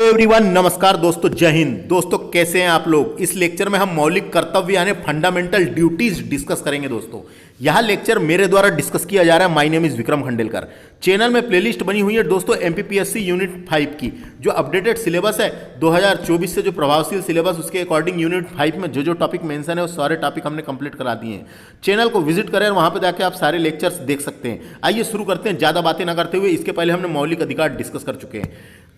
Everyone, नमस्कार दोस्तों, जय हिंद। दोस्तों कैसे हैं आप लोग। इस लेक्चर में हम मौलिक कर्तव्य यानी फंडामेंटल ड्यूटीज डिस्कस करेंगे। दोस्तों यह लेक्चर मेरे द्वारा डिस्कस किया जा रहा है। My name is Vikram Khandelkar. Channel में प्लेलिस्ट बनी हुई है दोस्तों एमपीपीएससी यूनिट 5 की, जो अपडेटेड सिलेबस है 2024 से, जो प्रभावशील सिलेबस, उसके अकॉर्डिंग यूनिट 5 में जो जो टॉपिक मेंशन है वो सारे टॉपिक हमने कंप्लीट करा दिए हैं। चैनल को विजिट करें और वहां पर जाकर आप सारे लेक्चर्स देख सकते हैं। आइए शुरू करते हैं, ज़्यादा बातें ना करते हुए। इसके पहले हमने मौलिक अधिकार डिस्कस कर चुके हैं।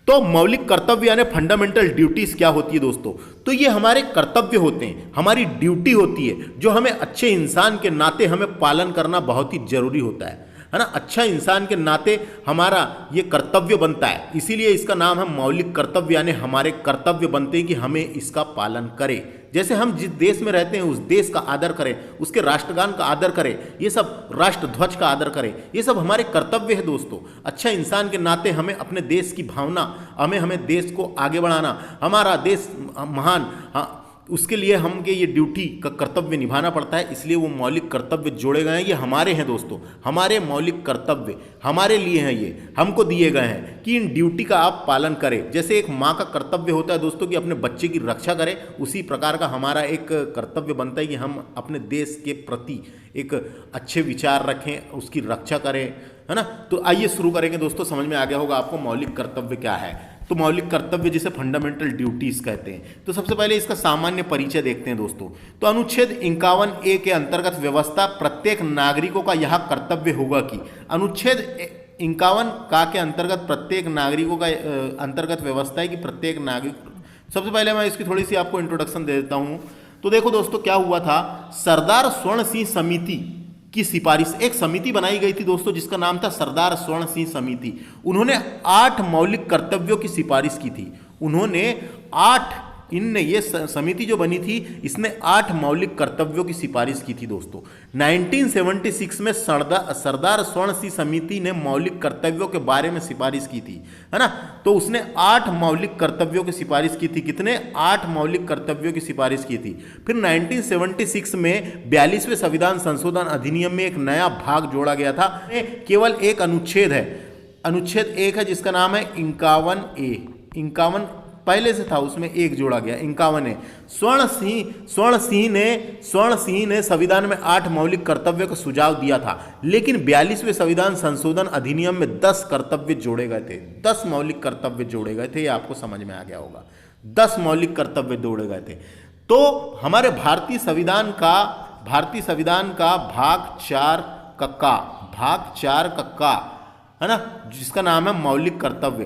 तो मौलिक कर्तव्य यानी फंडामेंटल ड्यूटीज क्या होती है दोस्तों? तो ये हमारे कर्तव्य होते हैं, हमारी ड्यूटी होती है, जो हमें अच्छे इंसान के नाते हमें पालन करना बहुत ही जरूरी होता है ना। अच्छा इंसान के नाते हमारा ये कर्तव्य बनता है, इसीलिए इसका नाम है मौलिक कर्तव्य, यानी हमारे कर्तव्य बनते हैं कि हमें इसका पालन करें। जैसे हम जिस देश में रहते हैं उस देश का आदर करें, उसके राष्ट्रगान का आदर करें, ये सब राष्ट्र ध्वज का आदर करें, ये सब हमारे कर्तव्य है दोस्तों। अच्छा इंसान के नाते हमें अपने देश की भावना, हमें देश को आगे बढ़ाना, हमारा देश महान, उसके लिए हमके ये ड्यूटी का कर्तव्य निभाना पड़ता है। इसलिए वो मौलिक कर्तव्य जोड़े गए हैं। ये हमारे हैं दोस्तों, हमारे मौलिक कर्तव्य हमारे लिए हैं, ये हमको दिए गए हैं कि इन ड्यूटी का आप पालन करें। जैसे एक माँ का कर्तव्य होता है दोस्तों कि अपने बच्चे की रक्षा करें, उसी प्रकार का हमारा एक कर्तव्य बनता है कि हम अपने देश के प्रति एक अच्छे विचार रखें, उसकी रक्षा करें, है ना। तो आइए शुरू करेंगे दोस्तों। समझ में आ गया होगा आपको मौलिक कर्तव्य क्या है। तो मौलिक कर्तव्य जिसे फंडामेंटल ड्यूटीज कहते हैं। तो सबसे पहले इसका सामान्य परिचय देखते हैं दोस्तों। तो अनुच्छेद 51A के अंतर्गत व्यवस्था, प्रत्येक नागरिकों का यह कर्तव्य होगा कि, अनुच्छेद 51 का के अंतर्गत प्रत्येक नागरिकों का अंतर्गत व्यवस्था है कि प्रत्येक नागरिक, सबसे पहले मैं इसकी थोड़ी सी आपको इंट्रोडक्शन दे देता हूँ। तो देखो दोस्तों क्या हुआ था, सरदार स्वर्ण सिंह समिति की सिफारिश, एक समिति बनाई गई थी दोस्तों जिसका नाम था सरदार स्वर्ण सिंह समिति। उन्होंने 8 मौलिक कर्तव्यों की सिफारिश की थी। उन्होंने 8, इनने ये समिति जो बनी थी इसने 8 मौलिक कर्तव्यों की सिफारिश की थी दोस्तों। 1976 में सरदार स्वर्ण सिंह समिति ने मौलिक कर्तव्यों के बारे में सिफारिश की थी, है ना। तो उसने 8 मौलिक कर्तव्यों की सिफारिश की थी। कितने? 8 मौलिक कर्तव्यों की सिफारिश की थी। फिर 1976 में 42वें संविधान संशोधन अधिनियम में एक नया भाग जोड़ा गया था। केवल एक अनुच्छेद है, अनुच्छेद 1 है जिसका नाम है 51A। 51 पहले से था, उसमें एक जोड़ा गया, 51 है। स्वर्ण सिंह ने संविधान में 8 मौलिक कर्तव्य का सुझाव दिया था, लेकिन 42वें संविधान संशोधन अधिनियम में 10 कर्तव्य जोड़े गए थे। 10 मौलिक कर्तव्य जोड़े गए थे, ये आपको समझ में आ गया होगा। 10 मौलिक कर्तव्य जोड़े गए थे। तो हमारे भारतीय संविधान का भाग 4 का है ना, जिसका नाम है मौलिक कर्तव्य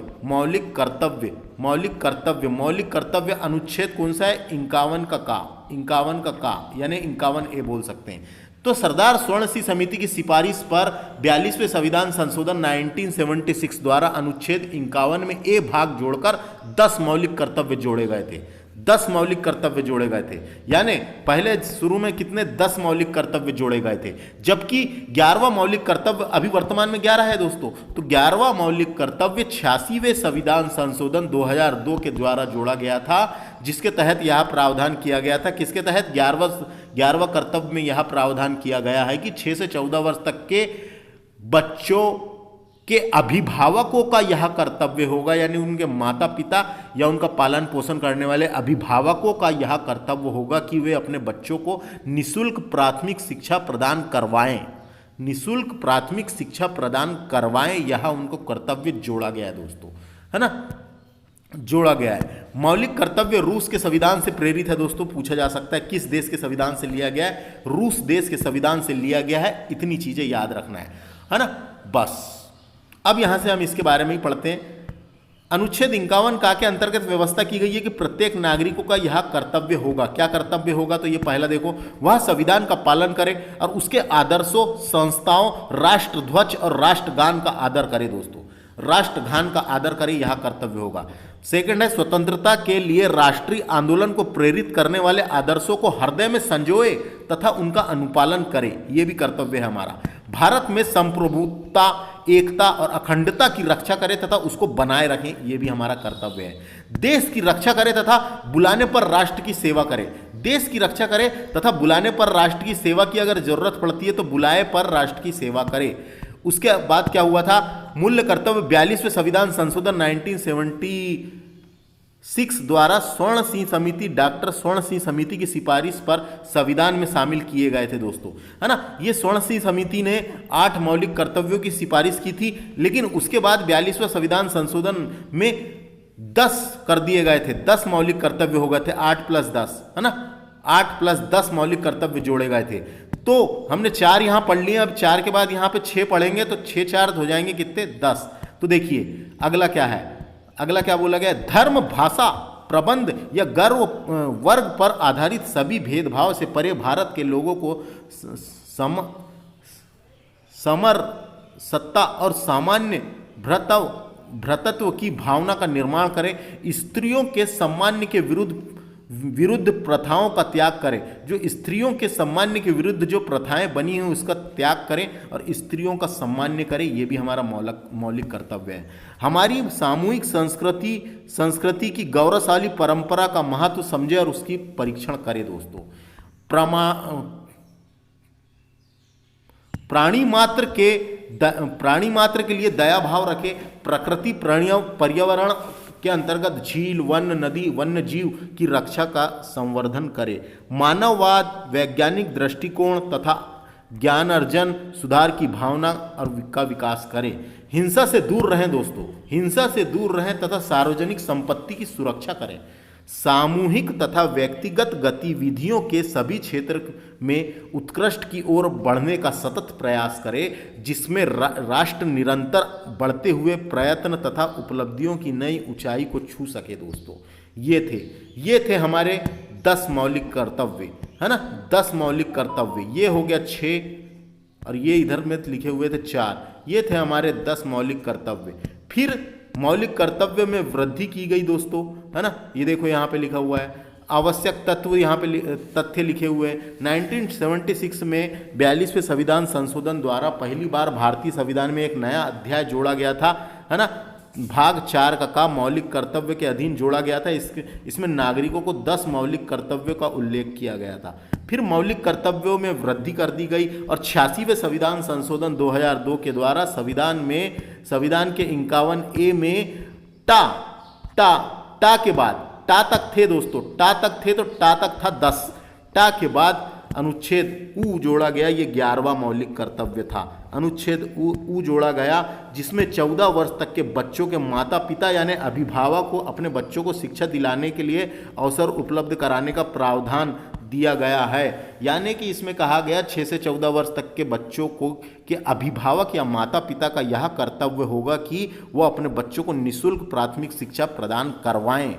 अनुच्छेद कौन सा है? 51 का यानी 51A बोल सकते हैं। तो सरदार स्वर्ण सिंह समिति की सिफारिश पर 42वें संविधान संशोधन 1976 द्वारा अनुच्छेद 51 में A भाग जोड़कर 10 मौलिक कर्तव्य जोड़े गए थे। 10 मौलिक कर्तव्य जोड़े गए थे, यानी पहले शुरू में कितने? 10 मौलिक कर्तव्य जोड़े गए थे, जबकि 11वां मौलिक कर्तव्य अभी वर्तमान में 11 है दोस्तों। तो 11वां मौलिक कर्तव्य 86वें संविधान संशोधन 2002 के द्वारा जोड़ा गया था, जिसके तहत यह प्रावधान किया गया था। किसके तहत? 11वां कर्तव्य में यह प्रावधान किया गया है कि 6 से 14 वर्ष तक के बच्चों के अभिभावकों का यह कर्तव्य होगा, यानी उनके माता पिता या उनका पालन पोषण करने वाले अभिभावकों का यह कर्तव्य होगा कि वे अपने बच्चों को निःशुल्क प्राथमिक शिक्षा प्रदान करवाएं। यह उनको कर्तव्य जोड़ा गया है दोस्तों, है ना, जोड़ा गया है। मौलिक कर्तव्य रूस के संविधान से प्रेरित है दोस्तों। पूछा जा सकता है किस देश के संविधान से लिया गया है? रूस देश के संविधान से लिया गया है। इतनी चीजें याद रखना है ना, बस। अब यहां से हम इसके बारे में ही पढ़ते हैं। अनुच्छेद 51 का के अंतर्गत व्यवस्था की गई है कि प्रत्येक नागरिकों का यह कर्तव्य होगा। क्या कर्तव्य होगा? तो ये पहला देखो, वह संविधान का पालन करे और उसके आदर्शों, संस्थाओं, राष्ट्रध्वज और राष्ट्रगान का आदर करे दोस्तों। राष्ट्रगान का आदर करे, यह कर्तव्य होगा। सेकंड है, स्वतंत्रता के लिए राष्ट्रीय आंदोलन को प्रेरित करने वाले आदर्शों को हृदय में संजोए तथा उनका अनुपालन करे, यह भी कर्तव्य है हमारा। भारत में संप्रभुता, एकता और अखंडता की रक्षा करे तथा उसको बनाए रखें, यह भी हमारा कर्तव्य है। देश की रक्षा करे तथा बुलाने पर राष्ट्र की सेवा करे। देश की रक्षा करे तथा बुलाने पर राष्ट्र की सेवा की अगर जरूरत पड़ती है तो बुलाए पर राष्ट्र की सेवा करे। उसके बाद क्या हुआ था? मूल्य कर्तव्य 42वें संविधान संशोधन 1970 6 द्वारा स्वर्ण सिंह समिति, डॉक्टर स्वर्ण सिंह समिति की सिफारिश पर संविधान में शामिल किए गए थे दोस्तों, है ना। ये स्वर्ण सिंह समिति ने 8 मौलिक कर्तव्यों की सिफारिश की थी, लेकिन उसके बाद 42वां संविधान संशोधन में 10 कर दिए गए थे। 10 मौलिक कर्तव्य हो गए थे, 8 + 10, है ना। 8 + 10 मौलिक कर्तव्य जोड़े गए थे। तो हमने 4 यहाँ पढ़ लिए, अब 4 के बाद यहाँ पे 6 पढ़ेंगे तो 6 4 हो जाएंगे कितने, 10। तो देखिए अगला क्या है, अगला क्या बोला गया, धर्म, भाषा, प्रबंध या गर्व वर्ग पर आधारित सभी भेदभाव से परे भारत के लोगों को समरसता और सामान्य भ्रातृत्व की भावना का निर्माण करें। स्त्रियों के सम्मान के विरुद्ध प्रथाओं का त्याग करें। जो स्त्रियों के सम्मान के विरुद्ध जो प्रथाएं बनी हैं उसका त्याग करें और स्त्रियों का सम्मान करें। ये भी हमारा मौलिक कर्तव्य है। हमारी सामूहिक संस्कृति की गौरवशाली परंपरा का महत्व समझे और उसकी परीक्षण करें दोस्तों। प्राणी मात्र के लिए दया भाव रखें। प्रकृति पर्यावरण के अंतर्गत झील, वन, नदी, वन्य जीव की रक्षा का संवर्धन करें। मानववाद, वैज्ञानिक दृष्टिकोण तथा ज्ञान अर्जन, सुधार की भावना और का विकास करें। हिंसा से दूर रहें दोस्तों, हिंसा से दूर रहें तथा सार्वजनिक संपत्ति की सुरक्षा करें। सामूहिक तथा व्यक्तिगत गतिविधियों के सभी क्षेत्र में उत्कृष्ट की ओर बढ़ने का सतत प्रयास करें, जिसमें राष्ट्र निरंतर बढ़ते हुए प्रयत्न तथा उपलब्धियों की नई ऊंचाई को छू सके दोस्तों। ये थे हमारे 10 मौलिक कर्तव्य, है ना। 10 मौलिक कर्तव्य, ये हो गया 6 और ये इधर में लिखे हुए थे 4। ये थे हमारे 10 मौलिक कर्तव्य। फिर मौलिक कर्तव्य में वृद्धि की गई दोस्तों, है ना। ये देखो यहाँ पे लिखा हुआ है, आवश्यक तत्व यहाँ पे तथ्य लिखे हुए हैं। 1976 में 42वें संविधान संशोधन द्वारा पहली बार भारतीय संविधान में एक नया अध्याय जोड़ा गया था, है ना। भाग 4 का मौलिक कर्तव्य के अधीन जोड़ा गया था। इसमें नागरिकों को 10 मौलिक कर्तव्यों का उल्लेख किया गया था। फिर मौलिक कर्तव्यों में वृद्धि कर दी गई और 86वें संविधान संशोधन 2002 के द्वारा संविधान के 51A में टा के बाद, टा तक थे दोस्तों, टा तक थे तो टा तक था 10, टा के बाद अनुच्छेद ऊ जोड़ा गया। ये 11वां मौलिक कर्तव्य था। अनुच्छेद ऊ जोड़ा गया, जिसमें 14 वर्ष तक के बच्चों के माता पिता यानी अभिभावक को अपने बच्चों को शिक्षा दिलाने के लिए अवसर उपलब्ध कराने का प्रावधान दिया गया है। यानी कि इसमें कहा गया 6 से 14 वर्ष तक के बच्चों को के अभिभावक या माता पिता का यह कर्तव्य होगा कि वो अपने बच्चों को निःशुल्क प्राथमिक शिक्षा प्रदान करवाएं।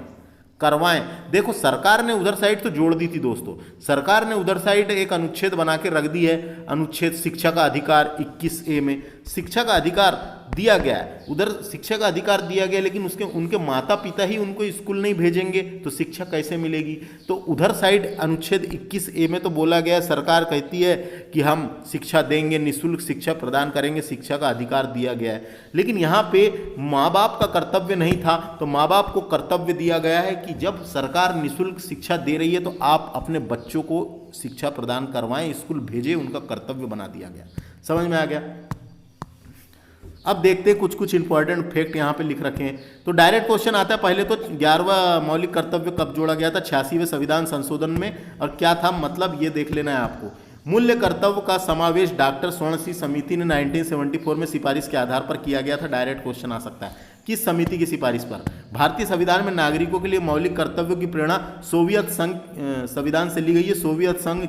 देखो सरकार ने उधर साइड तो जोड़ दी थी दोस्तों, सरकार ने उधर साइड एक अनुच्छेद बना के रख दी है, अनुच्छेद शिक्षा का अधिकार 21A में शिक्षा का अधिकार दिया गया है। उधर शिक्षा का अधिकार दिया गया, लेकिन उनके माता पिता ही उनको स्कूल नहीं भेजेंगे तो शिक्षा कैसे मिलेगी। तो उधर साइड अनुच्छेद 21A में तो बोला गया, सरकार कहती है कि हम शिक्षा देंगे, निःशुल्क शिक्षा प्रदान करेंगे, शिक्षा का अधिकार दिया गया है। लेकिन यहाँ पे माँ बाप का कर्तव्य नहीं था, तो माँ बाप को कर्तव्य दिया गया है कि जब सरकार निःशुल्क शिक्षा दे रही है तो आप अपने बच्चों को शिक्षा प्रदान करवाएं, स्कूल भेजें, उनका कर्तव्य बना दिया गया। समझ में आ गया। अब देखते हैं कुछ इंपॉर्टेंट फैक्ट यहाँ पे लिख रखे हैं। तो डायरेक्ट क्वेश्चन आता है। पहले तो 11वां मौलिक कर्तव्य कब जोड़ा गया था, 86वें संविधान संशोधन में, और क्या था मतलब ये देख लेना है आपको। मूल्य कर्तव्य का समावेश डॉक्टर स्वर्ण सिंह समिति ने 1974 में सिफारिश के आधार पर किया गया था। डायरेक्ट क्वेश्चन आ सकता है, किस समिति की सिफारिश पर। भारतीय संविधान में नागरिकों के लिए मौलिक कर्तव्यों की प्रेरणा सोवियत संघ संविधान से ली गई है। सोवियत संघ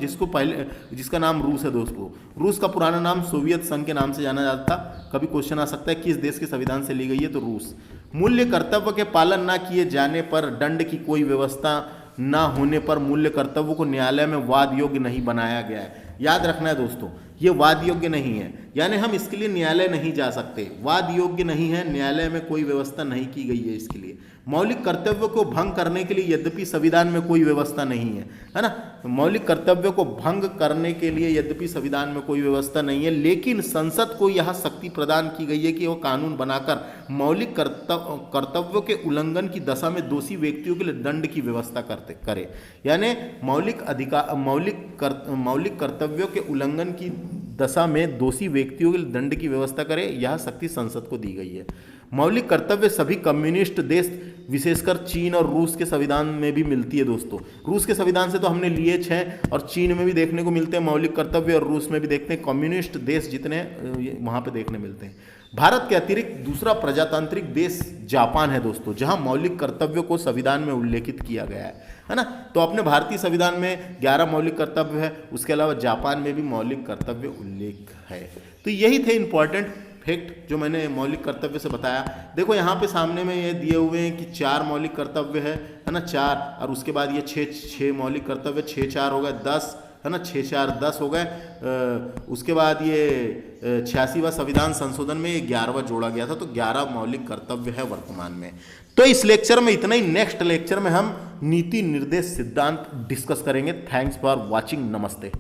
जिसका नाम रूस है दोस्तों, रूस का पुराना नाम सोवियत संघ के नाम से जाना जाता था। कभी क्वेश्चन आ सकता है किस देश के संविधान से ली गई है, तो रूस। मूल्य कर्तव्य के पालन न किए जाने पर दंड की कोई व्यवस्था न होने पर मूल्य कर्तव्य को न्यायालय में वाद योग्य नहीं बनाया गया है। याद रखना है दोस्तों, ये वाद योग्य नहीं है, यानी हम इसके लिए न्यायालय नहीं जा सकते। वाद योग्य नहीं है, न्यायालय में कोई व्यवस्था नहीं की गई है इसके लिए। मौलिक कर्तव्य को भंग करने के लिए यद्यपि संविधान में कोई व्यवस्था नहीं है ना। मौलिक कर्तव्य को भंग करने के लिए यद्यपि संविधान में कोई व्यवस्था नहीं है, लेकिन संसद को यह शक्ति प्रदान की गई है कि वह कानून बनाकर मौलिक कर्तव्यों के उल्लंघन की दशा में दोषी व्यक्तियों के लिए दंड की व्यवस्था करे। यानी मौलिक कर्तव्यों के उल्लंघन की दशा में दोषी व्यक्तियों के लिए दंड की व्यवस्था करे, यह शक्ति संसद को दी गई है। मौलिक कर्तव्य सभी कम्युनिस्ट देश विशेषकर चीन और रूस के संविधान में भी मिलती है दोस्तों। रूस के संविधान से तो हमने लिए 6 और चीन में भी देखने को मिलते हैं मौलिक कर्तव्य, और रूस में भी देखते हैं, कम्युनिस्ट देश जितने वहाँ पे देखने मिलते हैं। भारत के अतिरिक्त दूसरा प्रजातांत्रिक देश जापान है दोस्तों, जहां मौलिक कर्तव्यों को संविधान में उल्लेखित किया गया है ना। तो अपने भारतीय संविधान में 11 मौलिक कर्तव्य है, उसके अलावा जापान में भी मौलिक कर्तव्य उल्लेख है। तो यही थे इंपॉर्टेंट फैक्ट जो मैंने मौलिक कर्तव्य से बताया। देखो यहाँ पे सामने में ये दिए हुए हैं कि 4 मौलिक कर्तव्य है ना, 4, और उसके बाद ये 6 मौलिक कर्तव्य, 6 4 हो गए 10 है ना, 6 4 10 हो गए। उसके बाद ये 86वां संविधान संशोधन में ये 11वां जोड़ा गया था, तो 11 मौलिक कर्तव्य है वर्तमान में। तो इस लेक्चर में इतना ही। नेक्स्ट लेक्चर में हम नीति निर्देश सिद्धांत डिस्कस करेंगे। Thanks for watching. नमस्ते।